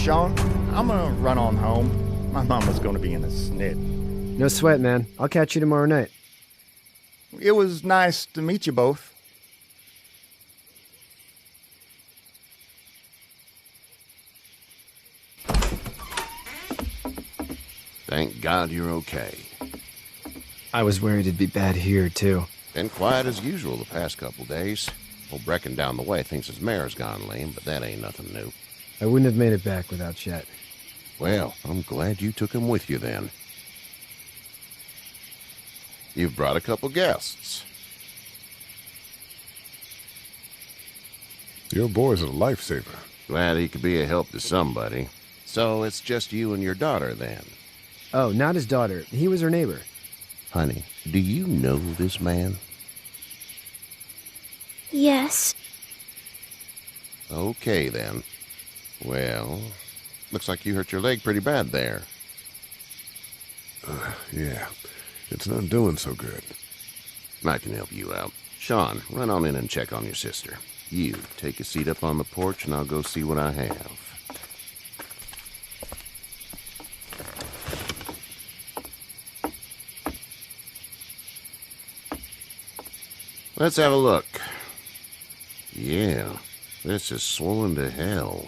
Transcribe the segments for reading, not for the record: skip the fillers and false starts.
Sean. I'm gonna run on home. My mama's gonna be in a snit. No sweat, man. I'll catch you tomorrow night. It was nice to meet you both. Thank God you're okay. I was worried it'd be bad here, too. Been quiet as usual the past couple days. Old Brecken down the way thinks his mare's gone lame, but that ain't nothing new. I wouldn't have made it back without Chet. Well, I'm glad you took him with you then. You've brought a couple guests. Your boy's a lifesaver. Glad he could be a help to somebody. So it's just you and your daughter then? Oh, not his daughter. He was her neighbor. Honey, do you know this man? Yes. Okay, then. Well, looks like you hurt your leg pretty bad there. Yeah, it's not doing so good. I can help you out. Sean, run on in and check on your sister. You, take a seat up on the porch and I'll go see what I have. Let's have a look. Yeah, this is swollen to hell.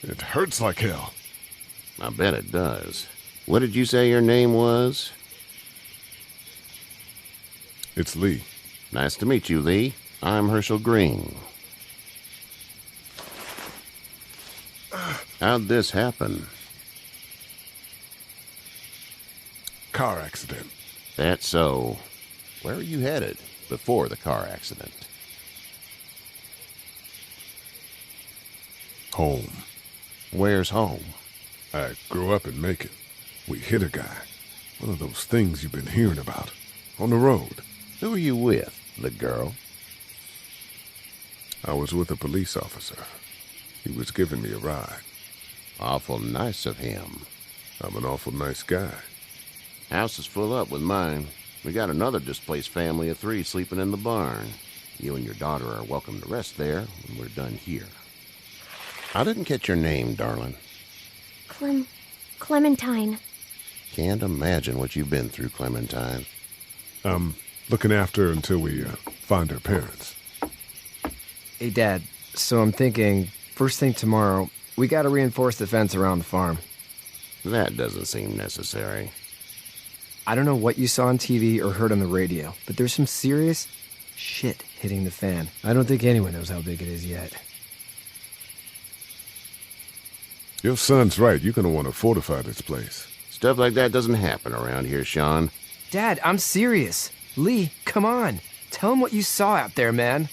It hurts like hell. I bet it does. What did you say your name was? It's Lee. Nice to meet you, Lee. I'm Herschel Green. How'd this happen? Car accident. That's so. Where are you headed before the car accident? Home. Where's home? I grew up in Macon. We hit a guy. One of those things you've been hearing about. On the road. Who are you with? The girl? I was with a police officer. He was giving me a ride. Awful nice of him. I'm an awful nice guy. House is full up with mine. We got another displaced family of 3 sleeping in the barn. You and your daughter are welcome to rest there when we're done here. I didn't catch your name, darling. Clementine. Can't imagine what you've been through, Clementine. I'm looking after her until we find her parents. Hey, Dad. So I'm thinking, first thing tomorrow, we gotta reinforce the fence around the farm. That doesn't seem necessary. I don't know what you saw on TV or heard on the radio, but there's some serious shit hitting the fan. I don't think anyone knows how big it is yet. Your son's right. You're going to want to fortify this place. Stuff like that doesn't happen around here, Sean. Dad, I'm serious. Lee, come on. Tell him what you saw out there, man.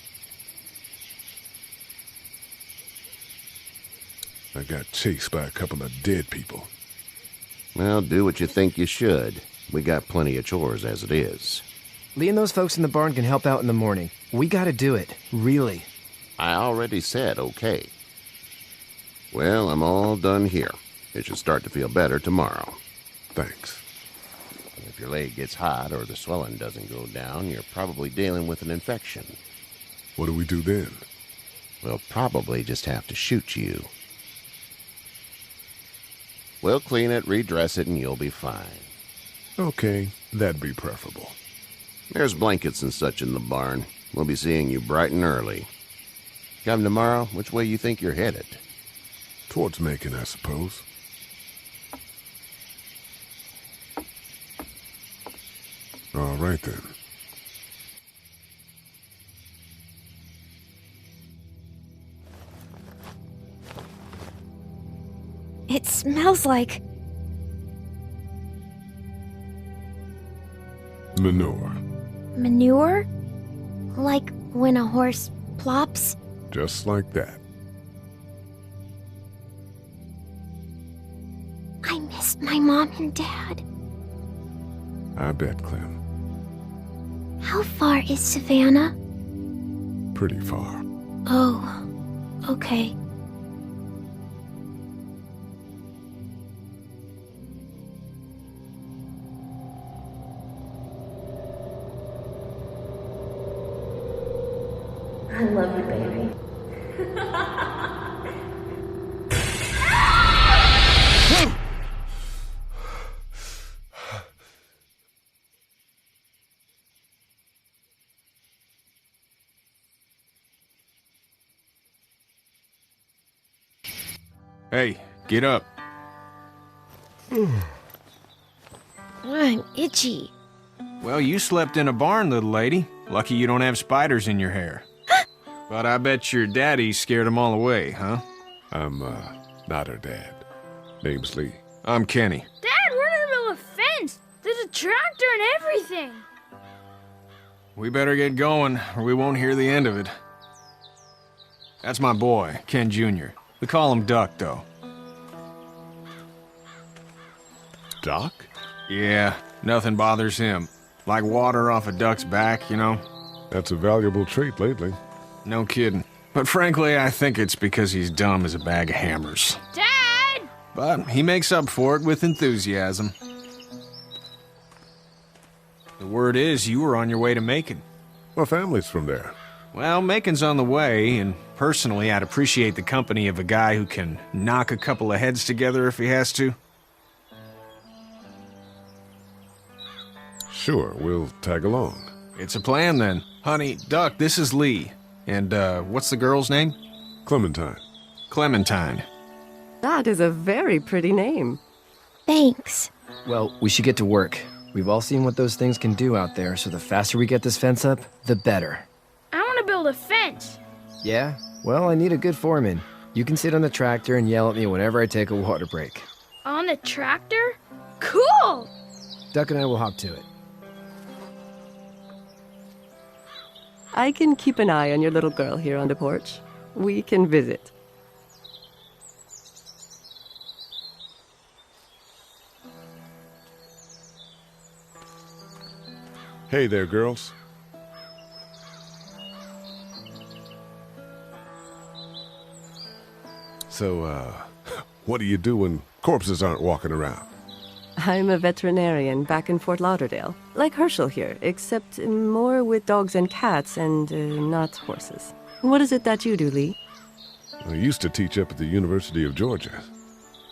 I got chased by a couple of dead people. Well, do what you think you should. We got plenty of chores as it is. Lee and those folks in the barn can help out in the morning. We gotta do it. Really. I already said okay. Well, I'm all done here. It should start to feel better tomorrow. Thanks. If your leg gets hot or the swelling doesn't go down, you're probably dealing with an infection. What do we do then? We'll probably just have to shoot you. We'll clean it, redress it, and you'll be fine. Okay, that'd be preferable. There's blankets and such in the barn. We'll be seeing you bright and early. Come tomorrow, which way you think you're headed? Towards Macon, I suppose. All right, then. It smells like... Manure. manure? Like when a horse plops? Just like that. I missed my mom and dad. I bet, Clem. How far is Savannah? Pretty far. Oh, okay. I love you, baby. Hey, get up. I'm itchy. Well, you slept in a barn, little lady. Lucky you don't have spiders in your hair. But I bet your daddy scared them all away, huh? I'm, not her dad. Name's Lee. I'm Kenny. Dad, we're in the middle of a fence. There's a tractor and everything. We better get going, or we won't hear the end of it. That's my boy, Ken Jr. We call him Duck, though. Doc? Yeah, nothing bothers him. Like water off a duck's back, you know? That's a valuable trait lately. No kidding. But frankly, I think it's because he's dumb as a bag of hammers. Dad! But he makes up for it with enthusiasm. The word is you were on your way to Macon. My family's from there. Well, Macon's on the way, and personally, I'd appreciate the company of a guy who can knock a couple of heads together if he has to. Sure, we'll tag along. It's a plan, then. Honey, Duck, this is Lee. And, what's the girl's name? Clementine. Clementine. That is a very pretty name. Thanks. Well, we should get to work. We've all seen what those things can do out there, so the faster we get this fence up, the better. I want to build a fence. Yeah? Well, I need a good foreman. You can sit on the tractor and yell at me whenever I take a water break. On the tractor? Cool! Duck and I will hop to it. I can keep an eye on your little girl here on the porch. We can visit. Hey there, girls. So, what do you do when corpses aren't walking around? I'm a veterinarian back in Fort Lauderdale. Like Herschel here, except more with dogs and cats and not horses. What is it that you do, Lee? I used to teach up at the University of Georgia.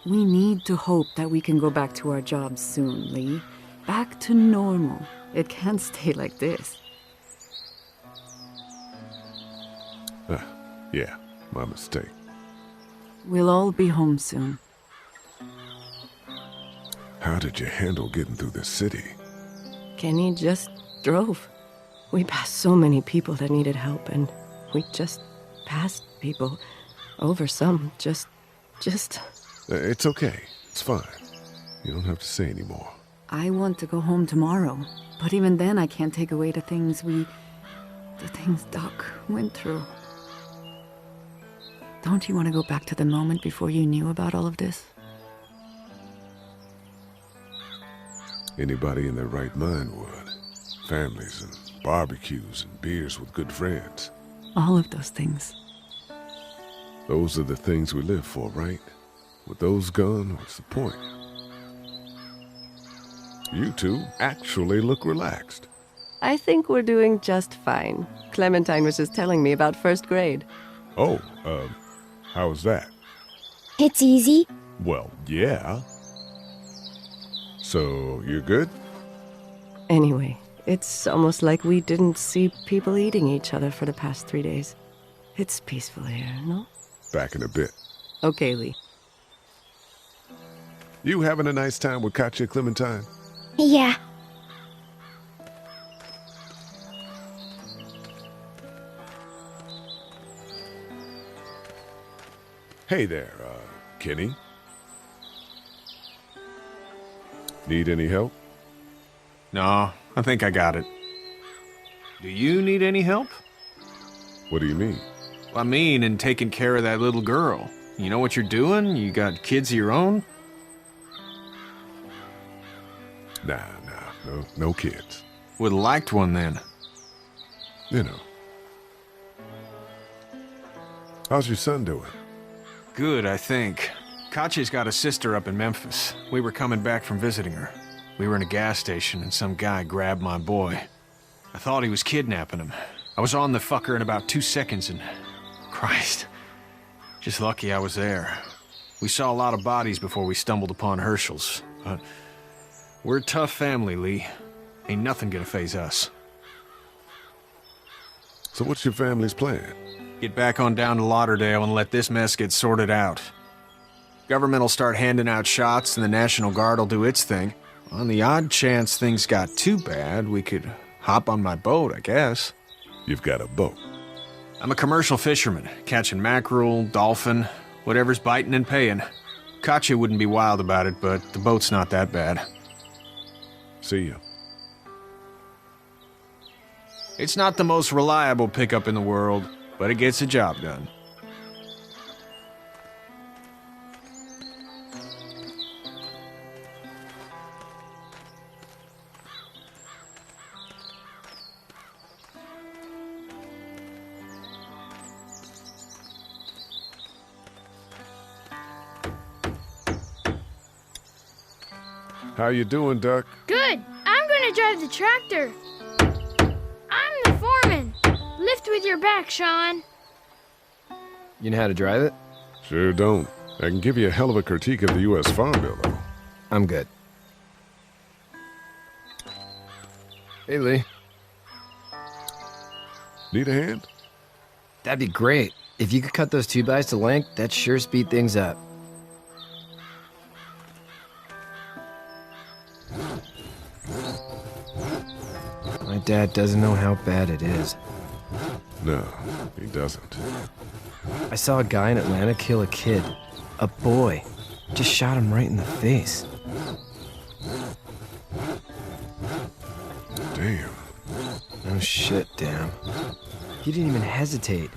We need to hope that we can go back to our jobs soon, Lee. Back to normal. It can't stay like this. Yeah, my mistake. We'll all be home soon. How did you handle getting through the city? Kenny just drove. We passed so many people that needed help, and we just passed people. Over some, just... It's okay. It's fine. You don't have to say any more. I want to go home tomorrow, but even then I can't take away the things Doc went through. Don't you want to go back to the moment before you knew about all of this? Anybody in their right mind would. Families and barbecues and beers with good friends. All of those things. Those are the things we live for, right? With those gone, what's the point? You two actually look relaxed. I think we're doing just fine. Clementine was just telling me about first grade. Oh, how was that? It's easy. Well, yeah. So, you're good? Anyway, it's almost like we didn't see people eating each other for the past 3 days. It's peaceful here, no? Back in a bit. Okay, Lee. You having a nice time with Katya, Clementine? Yeah. Hey there, Kenny. Need any help? No, I think I got it. Do you need any help? What do you mean? I mean, in taking care of that little girl. You know what you're doing? You got kids of your own? Nah, no kids. Would've liked one then. You know. How's your son doing? Good, I think. Katya's got a sister up in Memphis. We were coming back from visiting her. We were in a gas station and some guy grabbed my boy. I thought he was kidnapping him. I was on the fucker in about 2 seconds and... Christ. Just lucky I was there. We saw a lot of bodies before we stumbled upon Herschel's, but... We're a tough family, Lee. Ain't nothing gonna faze us. So what's your family's plan? Get back on down to Lauderdale and let this mess get sorted out. Government will start handing out shots and the National Guard will do its thing. On the odd chance things got too bad, we could hop on my boat, I guess. You've got a boat. I'm a commercial fisherman, catching mackerel, dolphin, whatever's biting and paying. Katya wouldn't be wild about it, but the boat's not that bad. See you. It's not the most reliable pickup in the world, but it gets the job done. How you doing, Duck? Good. I'm gonna drive the tractor. I'm the foreman. Lift with your back, Sean. You know how to drive it? Sure don't. I can give you a hell of a critique of the U.S. Farm Bill, though. I'm good. Hey, Lee. Need a hand? That'd be great. If you could cut those 2x to length, that'd sure speed things up. My dad doesn't know how bad it is. No, he doesn't. I saw a guy in Atlanta kill a kid. A boy. Just shot him right in the face. Damn. Oh shit, damn. He didn't even hesitate.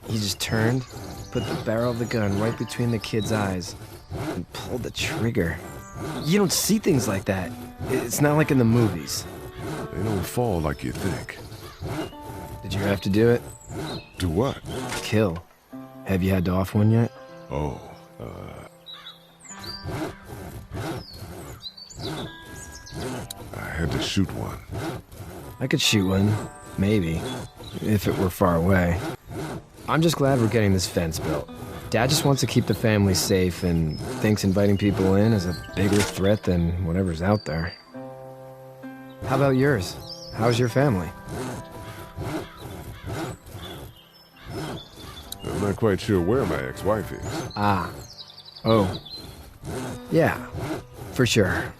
He just turned, put the barrel of the gun right between the kid's eyes, and pulled the trigger. You don't see things like that. It's not like in the movies. They don't fall like you think. Did you have to do it? Do what? Kill. Have you had to off one yet? Oh, I had to shoot one. I could shoot one, maybe, if it were far away. I'm just glad we're getting this fence built. Dad just wants to keep the family safe and thinks inviting people in is a bigger threat than whatever's out there. How about yours? How's your family? I'm not quite sure where my ex-wife is. Ah. Oh. Yeah, for sure.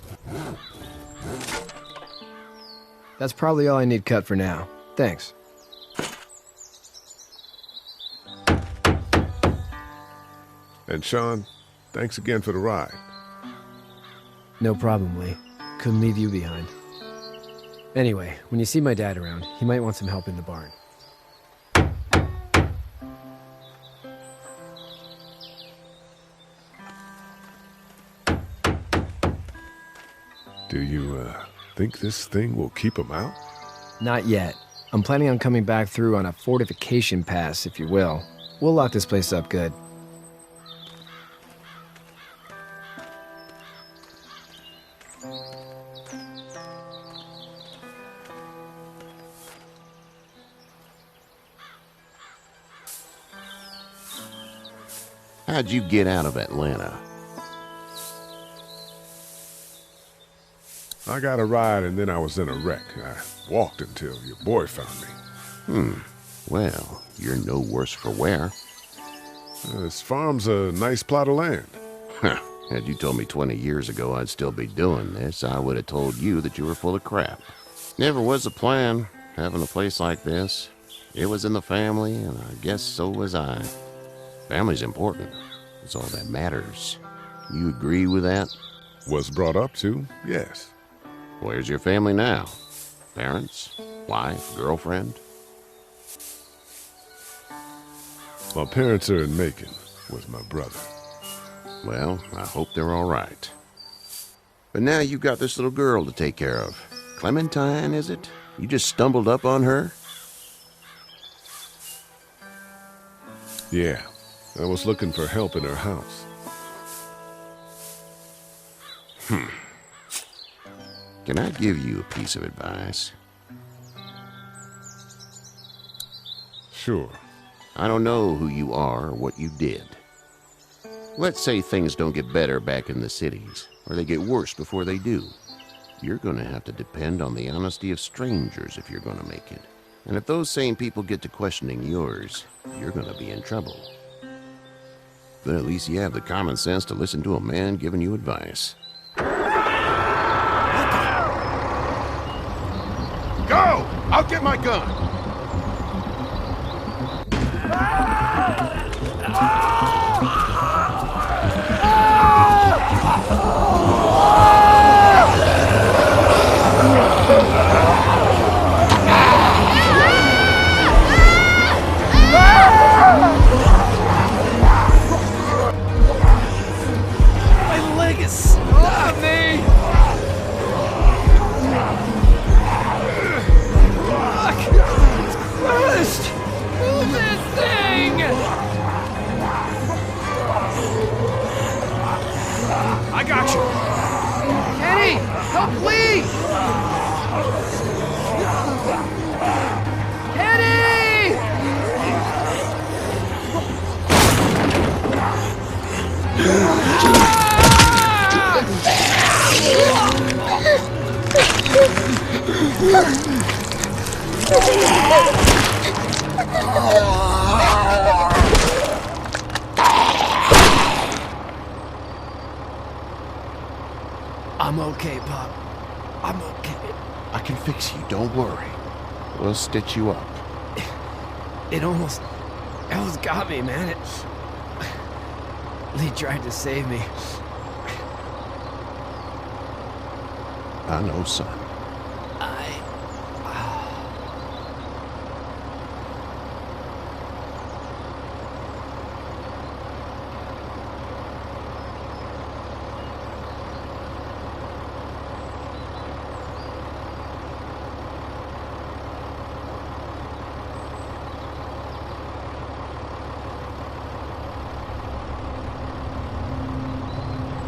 That's probably all I need cut for now. Thanks. And Sean, thanks again for the ride. No problem, Lee. Couldn't leave you behind. Anyway, when you see my dad around, he might want some help in the barn. Do you, think this thing will keep him out? Not yet. I'm planning on coming back through on a fortification pass, if you will. We'll lock this place up good. How'd you get out of Atlanta? I got a ride and then I was in a wreck. I walked until your boy found me. Well, you're no worse for wear. This farm's a nice plot of land. Had you told me 20 years ago I'd still be doing this, I would have told you that you were full of crap. Never was the plan, having a place like this. It was in the family, and I guess so was I. Family's important. It's all that matters. You agree with that? Was brought up to, yes. Where's your family now? Parents? Wife? Girlfriend? My parents are in Macon with my brother. Well, I hope they're all right. But now you've got this little girl to take care of. Clementine, is it? You just stumbled up on her? Yeah, I was looking for help in her house. Can I give you a piece of advice? Sure. I don't know who you are or what you did. Let's say things don't get better back in the cities, or they get worse before they do. You're going to have to depend on the honesty of strangers if you're going to make it. And if those same people get to questioning yours, you're going to be in trouble. But at least you have the common sense to listen to a man giving you advice. Go! I'll get my gun! My leg is stuck. Me. Crushed! Move this thing! I got you. Kenny! Help, please! Kenny! I'm okay, Pop. I'm okay. I can fix you, don't worry. We'll stitch you up. It almost got me, man. Lee tried to save me. I know, son.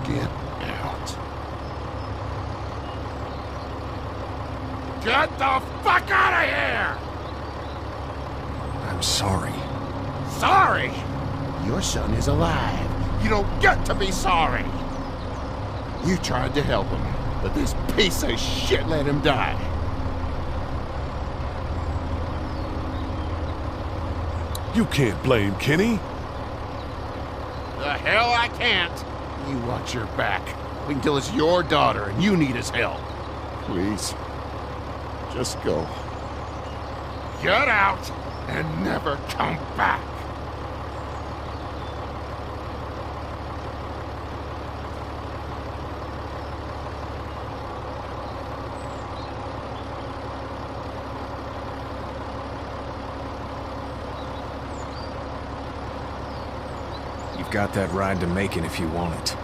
Get out. Get the fuck out of here! I'm sorry. Sorry? Your son is alive. You don't get to be sorry. You tried to help him, but this piece of shit let him die. You can't blame Kenny. The hell I can't. You watch your back. Wait until it's your daughter and you need his help. Please. Just go. Get out and never come back. You've got that ride to Macon if you want it.